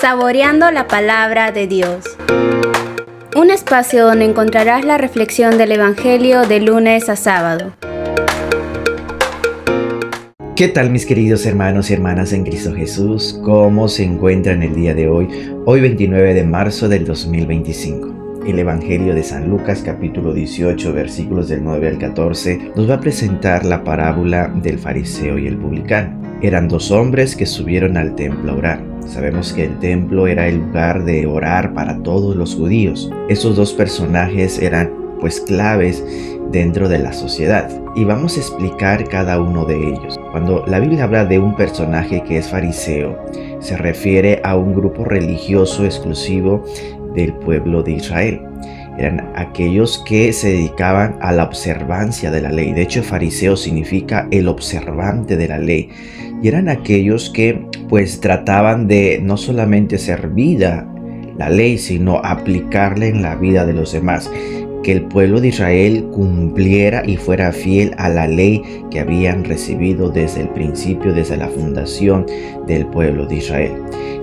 Saboreando la palabra de Dios. Un espacio donde encontrarás la reflexión del Evangelio de lunes a sábado. ¿Qué tal, mis queridos hermanos y hermanas en Cristo Jesús? ¿Cómo se encuentran el día de hoy? Hoy 29 de marzo del 2025. El Evangelio de San Lucas, capítulo 18, versículos del 9 al 14, nos va a presentar la parábola del fariseo y el publicano. Eran dos hombres que subieron al templo a orar. Sabemos que el templo era el lugar de orar para todos los judíos. Esos dos personajes eran claves dentro de la sociedad. Y vamos a explicar cada uno de ellos. Cuando la Biblia habla de un personaje que es fariseo, se refiere a un grupo religioso exclusivo del pueblo de Israel. Eran aquellos que se dedicaban a la observancia de la ley. De hecho, fariseo significa el observante de la ley. Y eran aquellos que trataban de no solamente ser vida la ley, sino aplicarla en la vida de los demás. Que el pueblo de Israel cumpliera y fuera fiel a la ley que habían recibido desde el principio, desde la fundación del pueblo de Israel.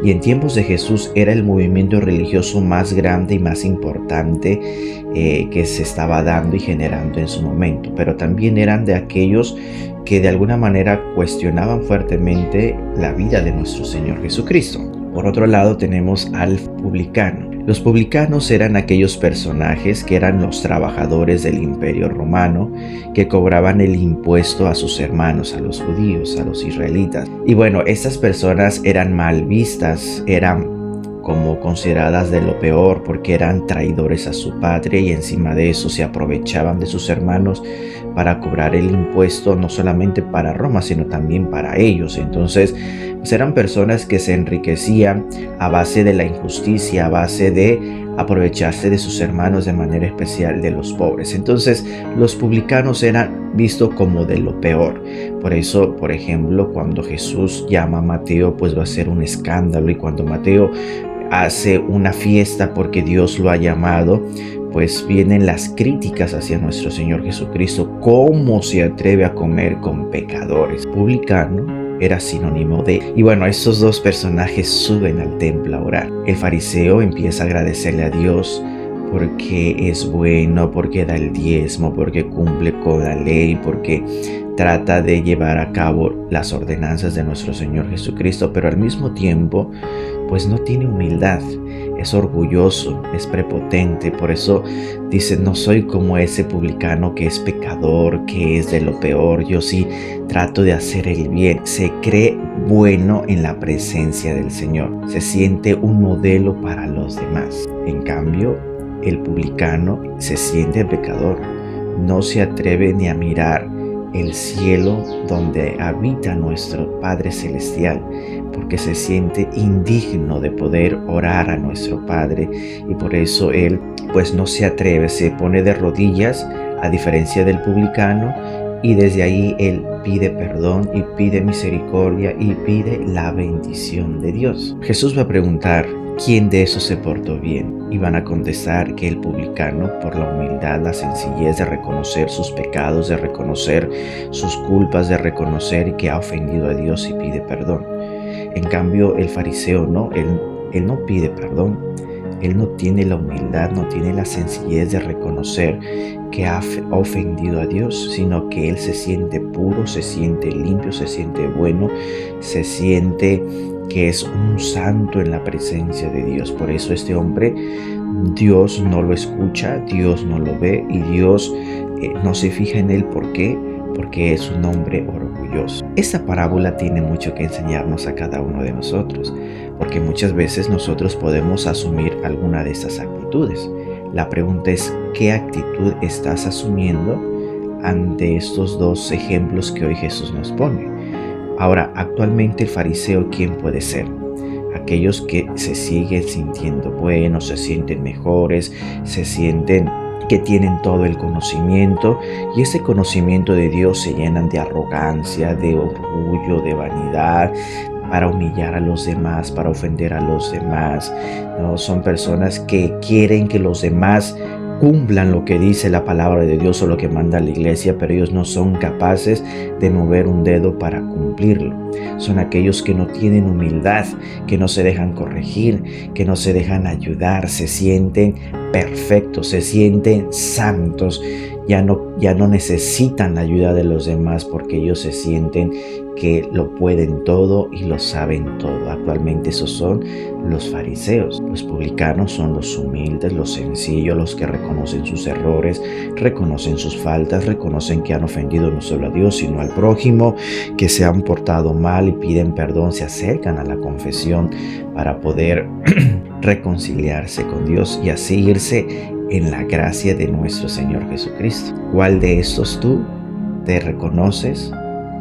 Y en tiempos de Jesús era el movimiento religioso más grande y más importante que se estaba dando y generando en su momento. Pero también eran de aquellos que de alguna manera cuestionaban fuertemente la vida de nuestro Señor Jesucristo. Por otro lado tenemos al publicano. Los publicanos eran aquellos personajes que eran los trabajadores del Imperio Romano que cobraban el impuesto a sus hermanos, a los judíos, a los israelitas. Y estas personas eran mal vistas, eran como consideradas de lo peor porque eran traidores a su patria y encima de eso se aprovechaban de sus hermanos para cobrar el impuesto no solamente para Roma sino también para ellos. Entonces eran personas que se enriquecían a base de la injusticia, a base de aprovecharse de sus hermanos, de manera especial de los pobres. Entonces los publicanos eran vistos como de lo peor. Por eso, por ejemplo, cuando Jesús llama a Mateo, va a ser un escándalo, y cuando Mateo hace una fiesta porque Dios lo ha llamado, vienen las críticas hacia nuestro Señor Jesucristo. ¿Cómo se atreve a comer con pecadores? Publicano era sinónimo de... Y estos dos personajes suben al templo a orar. El fariseo empieza a agradecerle a Dios porque es bueno, porque da el diezmo, porque cumple con la ley, porque trata de llevar a cabo las ordenanzas de nuestro Señor Jesucristo, pero al mismo tiempo no tiene humildad, es orgulloso, es prepotente. Por eso dice: no soy como ese publicano que es pecador, que es de lo peor, yo sí trato de hacer el bien. Se cree bueno en la presencia del Señor, se siente un modelo para los demás. En cambio, el publicano se siente pecador, no se atreve ni a mirar el cielo donde habita nuestro Padre Celestial, porque se siente indigno de poder orar a nuestro Padre, y por eso él no se atreve, se pone de rodillas a diferencia del publicano, y desde ahí él pide perdón y pide misericordia y pide la bendición de Dios. Jesús va a preguntar: ¿quién de esos se portó bien? Y van a contestar que el publicano, por la humildad, la sencillez de reconocer sus pecados, de reconocer sus culpas, de reconocer que ha ofendido a Dios y pide perdón. En cambio, el fariseo no, él no pide perdón. Él no tiene la humildad, no tiene la sencillez de reconocer que ha ofendido a Dios, sino que él se siente puro, se siente limpio, se siente bueno, se siente que es un santo en la presencia de Dios. Por eso este hombre, Dios no lo escucha, Dios no lo ve, y Dios no se fija en él. ¿Por qué? Porque es un hombre orgulloso. Esta parábola tiene mucho que enseñarnos a cada uno de nosotros, porque muchas veces nosotros podemos asumir alguna de estas actitudes. La pregunta es: ¿qué actitud estás asumiendo ante estos dos ejemplos que hoy Jesús nos pone? Ahora, actualmente el fariseo, ¿quién puede ser? Aquellos que se siguen sintiendo buenos, se sienten mejores, se sienten que tienen todo el conocimiento, y ese conocimiento de Dios se llenan de arrogancia, de orgullo, de vanidad, para humillar a los demás, para ofender a los demás. No, son personas que quieren que los demás cumplan lo que dice la palabra de Dios o lo que manda la iglesia, pero ellos no son capaces de mover un dedo para cumplirlo. Son aquellos que no tienen humildad, que no se dejan corregir, que no se dejan ayudar, se sienten perfectos, se sienten santos, ya no necesitan la ayuda de los demás porque ellos se sienten que lo pueden todo y lo saben todo. Actualmente esos son los fariseos. Los publicanos son los humildes, los sencillos, los que reconocen sus errores, reconocen sus faltas, reconocen que han ofendido no solo a Dios sino al prójimo, que se han portado mal y piden perdón, se acercan a la confesión para poder reconciliarse con Dios y así irse en la gracia de nuestro Señor Jesucristo. ¿Cuál de estos tú te reconoces?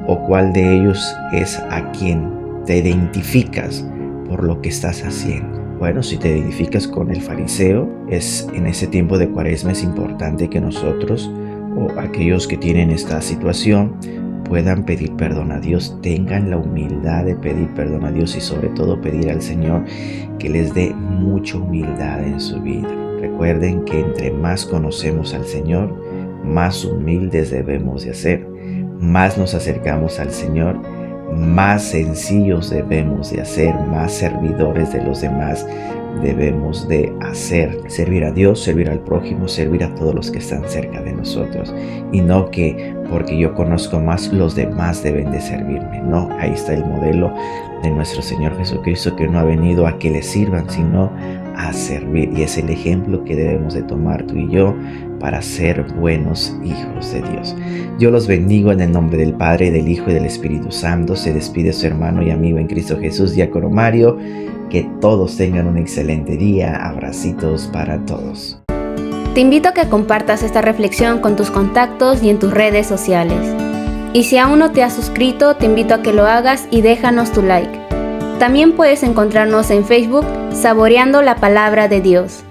¿O cuál de ellos es a quien te identificas por lo que estás haciendo? Bueno, si te identificas con el fariseo, en ese tiempo de Cuaresma es importante que nosotros o aquellos que tienen esta situación puedan pedir perdón a Dios, tengan la humildad de pedir perdón a Dios y sobre todo pedir al Señor que les dé mucha humildad en su vida. Recuerden que entre más conocemos al Señor, más humildes debemos de ser. Más nos acercamos al Señor, más sencillos debemos de hacer, más servidores de los demás debemos de hacer. Servir a Dios, servir al prójimo, servir a todos los que están cerca de nosotros. Y no que porque yo conozco más, los demás deben de servirme. No, ahí está el modelo de nuestro Señor Jesucristo, que no ha venido a que le sirvan, sino a servir. Y es el ejemplo que debemos de tomar tú y yo para ser buenos hijos de Dios. Yo los bendigo en el nombre del Padre, del Hijo y del Espíritu Santo. Se despide su hermano y amigo en Cristo Jesús, Diácono Mario. Que todos tengan un excelente día. Abracitos para todos. Te invito a que compartas esta reflexión con tus contactos y en tus redes sociales. Y si aún no te has suscrito, te invito a que lo hagas y déjanos tu like. También puedes encontrarnos en Facebook, Saboreando la Palabra de Dios.